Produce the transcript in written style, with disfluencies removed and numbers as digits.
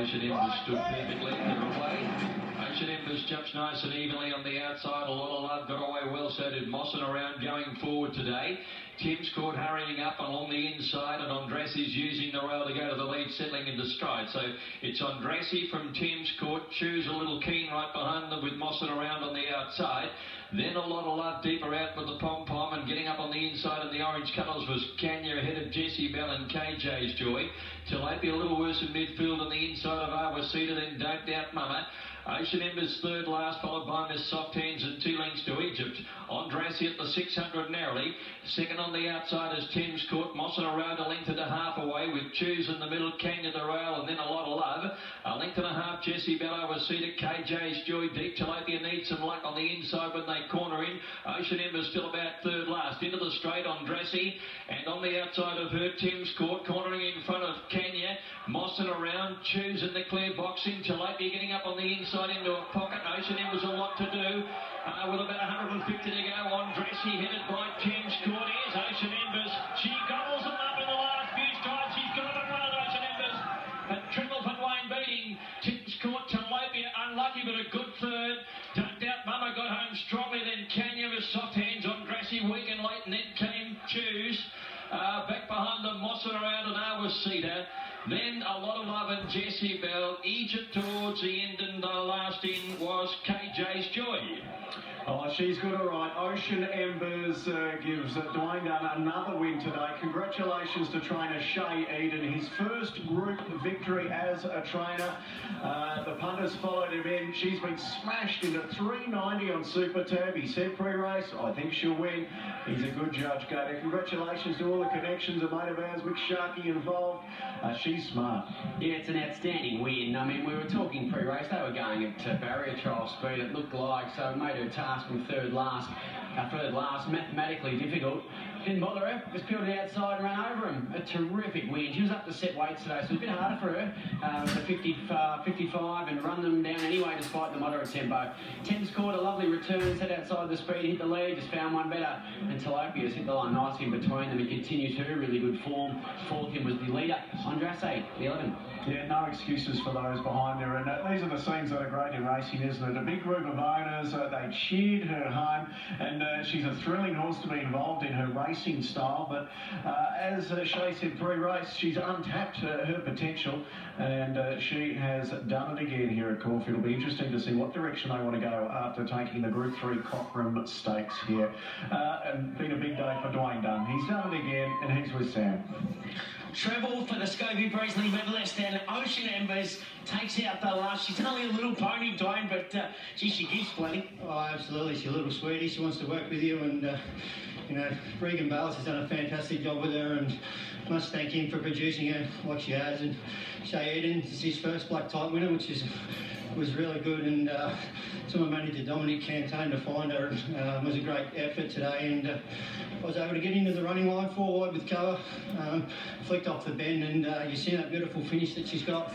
Ocean Embers stood perfectly. They're away. Ocean Embers jumps nice and evenly on the outside. A lot of love got away well, so did Mossin around going forward today. Tim's Court hurrying up along the inside, and Andrassi's using the rail to go to the lead, settling into stride. So it's Andrassi from Tim's Court. Choose a little keen right behind them with Mossin around on the outside. Then a lot of love deeper out with the pom-pom, and getting up on the inside in the orange colours was Kanya ahead of Jessie Bell and KJ's Joy. Tilapia a little worse in midfield on the inside of Awasita, then Don't Doubt Mama. Ocean Embers third last, followed by Miss Soft Hands and 2 lengths to Egypt. Andrassi at the 600 narrowly. Second on the outside is Tim's Court. Mossin around a length and a half away with Choose in the middle, Kanya the rail, and then a lot of love. A length and a half, Jessie Bell Awasita, KJ's Joy. Deep Tilapia needs some luck on the inside when they corner in. Ocean Embers still about third last. Into the straight, Andrassi, and on the outside of her, Tim's Court, cornering in front of Kanya. Mossin around, Choose in the clear boxing. Tilapia getting up on the inside into a pocket. Ocean Embers a lot to do. With about 150 to go, Andrassi headed by Tim's Court. Here's Ocean Embers. She gobbles them up in the last few strides. She's got them run, Ocean Embers. And Triple Van Wayne beating Tim's Court. Tilapia unlucky, but a good third. Don't Doubt Mama got home strongly. Then Kanya with Soft Hands. Andrassi weak and late, and then came Choose. Back behind them, Mossin around and Awasita. Then a lot of love and Jessie Bell. Egypt towards the end, and the last in was KJ's Joy. Oh, she's good, all right. Ocean Embers gives Dwayne Dunn another win today. Congratulations to trainer Shay Eden, his first group victory as a trainer. The punters followed him in. She's been smashed into 390 on Super Tab. He said pre-race, I think she'll win. He's a good judge, Gator. Congratulations to all the connections, a mate of ours, Mick Sharkey, involved. She's smart. Yeah, it's an outstanding win. I mean, we were talking pre-race. They were going at barrier trial speed, it looked like, so it made her task from third last, mathematically difficult. Didn't bother her, just peeled it outside and ran over him. A terrific win. She was up to set weights today, so it was a bit harder for her with the 55 and run them down anyway despite the moderate tempo. Tim's Court a lovely return, set outside the speed, hit the lead, just found one better, and Tilapia's hit the line nicely in between them and continues her really good form. Falcon was the leader. Andrassi, the 11. Yeah, no excuses for those behind her, and these are the scenes that are great in racing, isn't it? A big group of owners, they cheered her home, and she's a thrilling horse to be involved in her racing style, but as Shay said pre-race, she's untapped her potential, and she has done it again here at Caulfield. It'll be interesting to see what direction they want to go after taking the Group 3 Cochrane Stakes here. And been a big day for Dwayne Dunn. He's done it again, and he's with Sam. Treble for the Scobie Breasley medalist, and Ocean Embers takes out the last. She's only a little pony, Dwayne, but gee, she gives plenty. Oh, absolutely. She's a little sweetie. She wants to work with you, and you know, Regan Bales has done a fantastic job with her, and must thank him for producing her like she has. And Shay Eden is his first black type winner, which was really good, and someone managed to Dominic Cantone to find her. It was a great effort today, and I was able to get into the running line 4 wide with cover, flicked off the bend, and you see that beautiful finish that she's got.